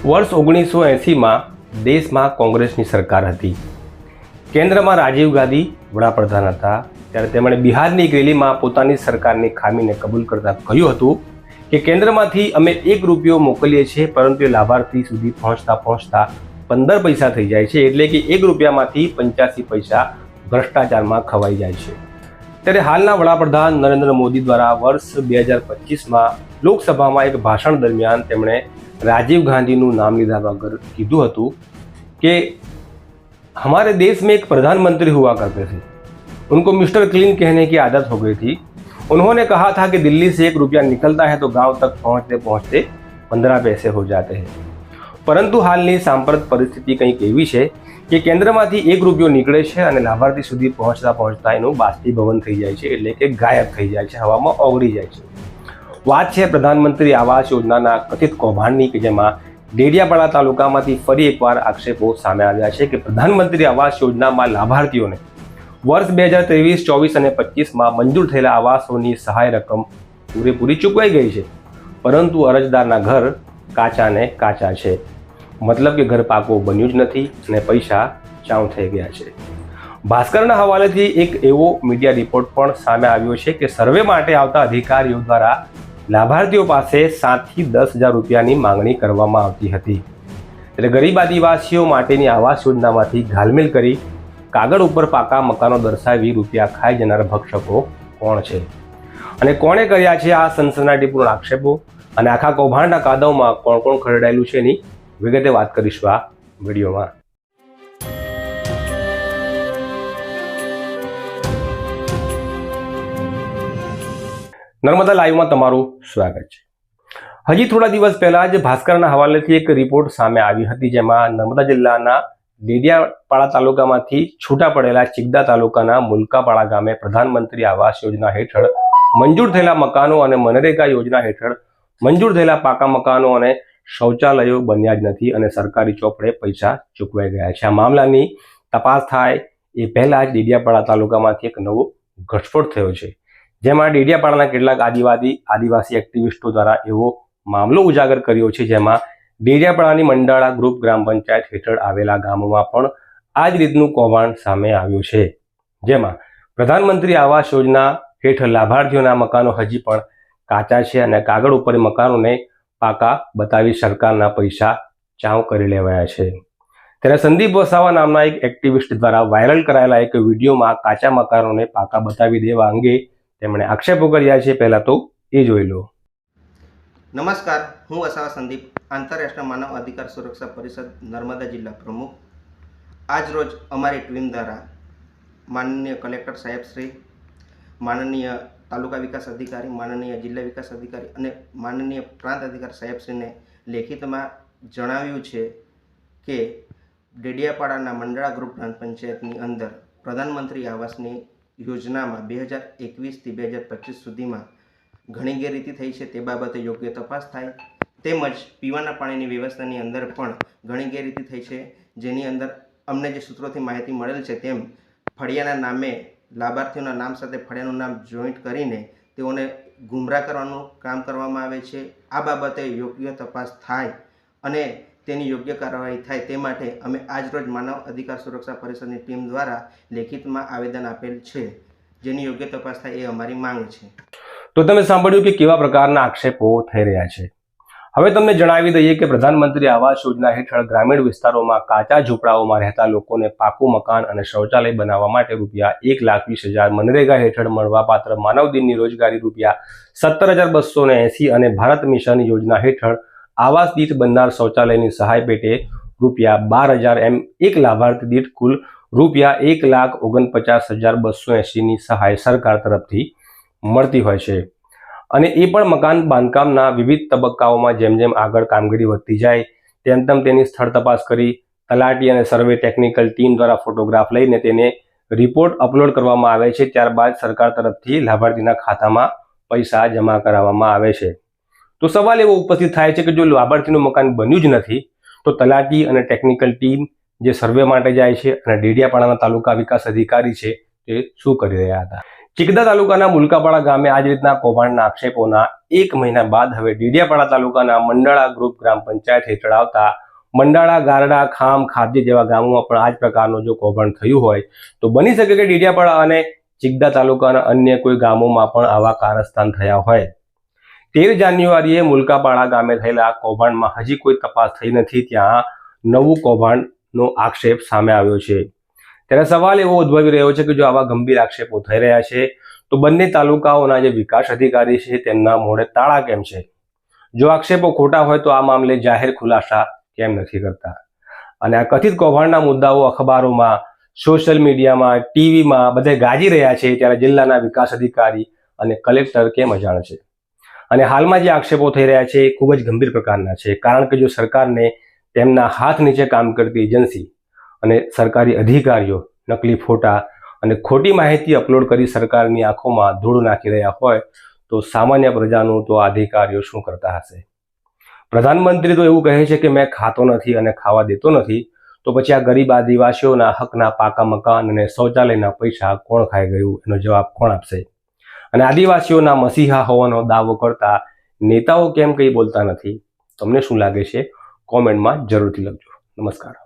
વર્ષ 1980માં દેશમાં કોંગ્રેસની સરકાર હતી। કેન્દ્રમાં રાજીવ ગાંધી વડાપ્રધાન હતા। ત્યારે તેમણે બિહારની એક રેલીમાં પોતાની સરકારની ખામીને કબૂલ કરતા કહ્યું હતું કે કેન્દ્રમાંથી અમે 1 રૂપિયો મોકલીએ છીએ, પરંતુ એ લાભાર્થી સુધી પહોંચતા 15 પૈસા થઈ જાય છે, એટલે કે 1 રૂપિયામાંથી 85 પૈસા ભ્રષ્ટાચારમાં ખવાઈ જાય છે। ત્યારે હાલના વડાપ્રધાન નરેન્દ્ર મોદી દ્વારા વર્ષ 2025માં લોકસભામાં એક ભાષણ દરમિયાન તેમણે राजीव गांधी નું नाम લીધા वगैरह कीधु हतु कि हमारे देश में एक प्रधानमंत्री हुआ करते थे, उनको मिस्टर क्लीन कहने की आदत हो गई थी। उन्होंने कहा था कि दिल्ली से 1 रुपया निकलता है तो गांव तक पहुंचते पहुंचते 15 पैसे हो जाते हैं। परंतु हालની सांप्रत परिस्थिति કંઈક એવી છે કે કેન્દ્રમાંથી 1 રૂપિયો નીકળે છે અને લાભાર્થી સુધી પહોંચતા એનું બાષ્પીભવન થઈ જાય છે, એટલે કે ગાયબ થઈ જાય છે, હવામાં ઓગળી જાય છે। વાત છે પ્રધાનમંત્રી આવાસ યોજનાના કથિત કૌભાંડની, કે જેમાં ડેડિયાપાડા તાલુકામાંથી ફરી એકવાર આક્ષેપો સામે આવ્યા છે કે પ્રધાનમંત્રી આવાસ યોજનામાં લાભાર્થીઓને વર્ષ 2023, 24 અને 25માં મંજૂર થયેલા આવાસોની સહાય રકમ પૂરેપૂરી ચૂકવાઈ ગઈ છે, પરંતુ અરજદારના ઘર કાચા ને કાચા છે। મતલબ કે ઘર પાકું બન્યું જ નથી અને પૈસા ચાઉ થઈ ગયા છે। ભાસ્કરના હવાલેથી એક એવો મીડિયા રિપોર્ટ પણ સામે આવ્યો છે કે સર્વે માટે આવતા અધિકારીઓ દ્વારા લાભાર્થીઓ પાસે 7 થી 10 હજાર રૂપિયાની માંગણી કરવામાં આવતી હતી। એટલે ગરીબ આદિવાસીઓ માટેની આવાસ યોજનામાંથી ઘાલમેલ કરી કાગળ ઉપર પાકા મકાનો દર્શાવી રૂપિયા ખાઈ જનાર ભક્ષકો કોણ છે અને કોણે કર્યા છે આ સનસનાટીપૂર્ણ આક્ષેપો અને આખા કૌભાંડના કાદવમાં કોણ કોણ ખરડાયેલું છે એની વિગતે વાત કરીશું આ વિડીયોમાં। નર્મદા લાઈવમાં તમારું સ્વાગત છે। હજી થોડા દિવસ પહેલા જ ભાસ્કરના હવાલેથી એક રિપોર્ટ સામે આવી હતી, જેમાં નર્મદા જિલ્લાના ડેડિયાપાડા તાલુકામાંથી છૂટા પડેલા ચિગદા તાલુકાના મુલકાપાડા ગામે પ્રધાનમંત્રી આવાસ યોજના હેઠળ મંજૂર થયેલા મકાનો અને મનરેગા યોજના હેઠળ મંજૂર થયેલા પાકા મકાનો અને શૌચાલયો બન્યા જ નથી અને સરકારી ચોપડે પૈસા ચૂકવાઈ ગયા છે। આ મામલાની તપાસ થાય એ પહેલા જ ડેડિયાપાડા તાલુકામાંથી એક નવો ઘટસ્ફોટ થયો છે, જેમાં ડેડિયાપાડાના કેટલાક આદિવાસી એક્ટિવિસ્ટો દ્વારા એવો મામલો ઉજાગર કર્યો છે, જેમાં ડેડિયાપાડાની મંડાળા ગ્રુપ ગ્રામ પંચાયત હેઠળ આવેલા ગામોમાં પણ આ જ રીતનું કૌભાંડ સામે આવ્યું છે, જેમાં પ્રધાનમંત્રી આવાસ યોજના હેઠળ લાભાર્થીઓના મકાનો હજી પણ કાચા છે અને કાગળ ઉપર મકાનોને પાકા બતાવી સરકારના પૈસા ચાઉ કરી લેવાયા છે। ત્યારે સંદીપ વસાવા નામના એક એક્ટિવિસ્ટ દ્વારા વાયરલ કરાયેલા એક વિડીયોમાં કાચા મકાનોને પાકા બતાવી દેવા અંગે તેમણે આક્ષેપો કર્યા છે। પહેલા તો એ જોઈ લો। નમસ્કાર, હું વસાવા સંદીપ, આંતરરાષ્ટ્રીય માનવ અધિકાર સુરક્ષા પરિષદ નર્મદા જિલ્લા પ્રમુખ। આજ રોજ અમારી ટીમ દ્વારા માનનીય કલેક્ટર સાહેબ શ્રી, માનનીય તાલુકા વિકાસ અધિકારી, માનનીય જિલ્લા વિકાસ અધિકારી અને માનનીય પ્રાંત અધિકારી સાહેબશ્રીને લેખિતમાં જણાવ્યું છે કે ડેડિયાપાડાના મંડળા ગ્રુપ ગ્રામ પંચાયતની અંદર પ્રધાનમંત્રી આવાસની યોજનામાં 2021થી 2025 સુધીમાં ઘણી ગેરરીતિ થઈ છે, તે બાબતે યોગ્ય તપાસ થાય, તેમજ પીવાના પાણીની વ્યવસ્થાની અંદર પણ ઘણી ગેરરીતિ થઈ છે, જેની અંદર અમને જે સૂત્રોથી માહિતી મળેલ છે તેમ ફળિયાના નામે લાભાર્થીઓના નામ સાથે ફળિયાનું નામ જોઈન્ટ કરીને તેઓને ગુમરાહ કરવાનું કામ કરવામાં આવે છે। આ બાબતે યોગ્ય તપાસ થાય અને તેની યોગ્ય કાર્યવાહી થાય તે માટે અમે આજરોજ માનવ અધિકાર સુરક્ષા પરિષદની ટીમ દ્વારા લેખિતમાં આવેદન આપેલ છે, જેની યોગ્ય તપાસ થાય એ અમારી માંગ છે। તો તમે સાંભળ્યું કે કેવા પ્રકારના આક્ષેપો થઈ રહ્યા છે। હવે તમને જણાવી દઈએ કે પ્રધાનમંત્રી આવાસ યોજના હેઠળ ગ્રામીણ વિસ્તારોમાં કાચા ઝૂંપડાઓમાં રહેતા લોકોને પાકું મકાન અને શૌચાલય બનાવવા માટે રૂપિયા 1,20,000, મનરેગા હેઠળ મળવાપાત્ર માનવ દિનની રોજગારી રૂપિયા 17,280 અને ભારત મિશન યોજના હેઠળ આવાસ દીઠ બનનાર શૌચાલયની સહાય પેટે રૂપિયા 12,000 એમ એક લાભાર્થી દીઠ કુલ રૂપિયા 1,49,280ની સહાય સરકાર તરફથી મળતી હોય છે। અને એ પણ મકાન બાંધકામના વિવિધ તબક્કાઓમાં જેમ જેમ આગળ કામગીરી વધતી જાય તેમ તેમ તેની સ્થળ તપાસ કરી તલાટી અને સર્વે ટેકનિકલ ટીમ દ્વારા ફોટોગ્રાફ લઈને તેને રિપોર્ટ અપલોડ કરવામાં આવે છે। ત્યારબાદ સરકાર તરફથી લાભાર્થીના ખાતામાં પૈસા જમા કરાવવામાં આવે છે। તો સવાલ એવો ઉપસ્થિત થાય છે કે જો લાભાર્થીનું મકાન બન્યું જ નથી તો તલાટી અને ટેકનિકલ ટીમ જે સર્વે માટે જાય છે અને ડેડિયાપાડાના તાલુકા વિકાસ અધિકારી છે તે શું કરી રહ્યા હતા? ચિકદા તાલુકાના મુલકાપાડા ગામે આ જ રીતના કૌભાંડના આક્ષેપોના 1 મહિના બાદ હવે ડેડિયાપાડા તાલુકાના મંડાળા ગ્રુપ ગ્રામ પંચાયત હેઠળ આવતા મંડાળા, ગારડા, ખામ, ખારજી જેવા ગામોમાં પણ આ જ પ્રકારનું જો કૌભાંડ થયું હોય તો બની શકે કે ડેડિયાપાડા અને ચિકદા તાલુકાના અન્ય કોઈ ગામોમાં પણ આવા કારસ્તાન થયા હોય। 13 જાન્યુઆરીએ મુલકાપાડા ગામે થયેલા કૌભાંડમાં હજી કોઈ તપાસ થઈ નથી, ત્યાં નવું કૌભાંડનો આક્ષેપ સામે આવ્યો છે। ત્યારે સવાલ એવો ઉદ્ભવી રહ્યો છે કે જો આવા ગંભીર આક્ષેપો થઈ રહ્યા છે તો બંને તાલુકાઓના જે વિકાસ અધિકારી છે તેમના મોઢે તાળા કેમ છે? જો આક્ષેપો ખોટા હોય તો આ મામલે જાહેર ખુલાસા કેમ નથી કરતા? અને આ કથિત કૌભાંડના મુદ્દાઓ અખબારોમાં, સોશિયલ મીડિયામાં, ટીવીમાં બધે ગાજી રહ્યા છે, ત્યારે જિલ્લાના વિકાસ અધિકારી અને કલેક્ટર કેમ અજાણ છે? અને હાલમાં જે આક્ષેપો થઈ રહ્યા છે એ ખૂબ જ ગંભીર પ્રકારના છે, કારણ કે જો સરકારને તેમના હાથ નીચે કામ કરતી એજન્સી અને સરકારી અધિકારીઓ નકલી ફોટા અને ખોટી માહિતી અપલોડ કરી સરકારની આંખોમાં ધૂળ નાખી રહ્યા હોય તો સામાન્ય પ્રજાનું તો અધિકારીઓ શું કરતા હશે? પ્રધાનમંત્રી તો એવું કહે છે કે મેં ખાતો નથી અને ખાવા દેતો નથી, તો પછી આ ગરીબ આદિવાસીઓના હકના પાકા મકાન અને શૌચાલયના પૈસા કોણ ખાઈ ગયું એનો જવાબ કોણ આપશે? અને આદિવાસીઓના મસીહા હોવાનો દાવો કરતા નેતાઓ કેમ કંઈ બોલતા નથી? તમને શું લાગે છે? કોમેન્ટમાં જરૂરથી લખજો। નમસ્કાર।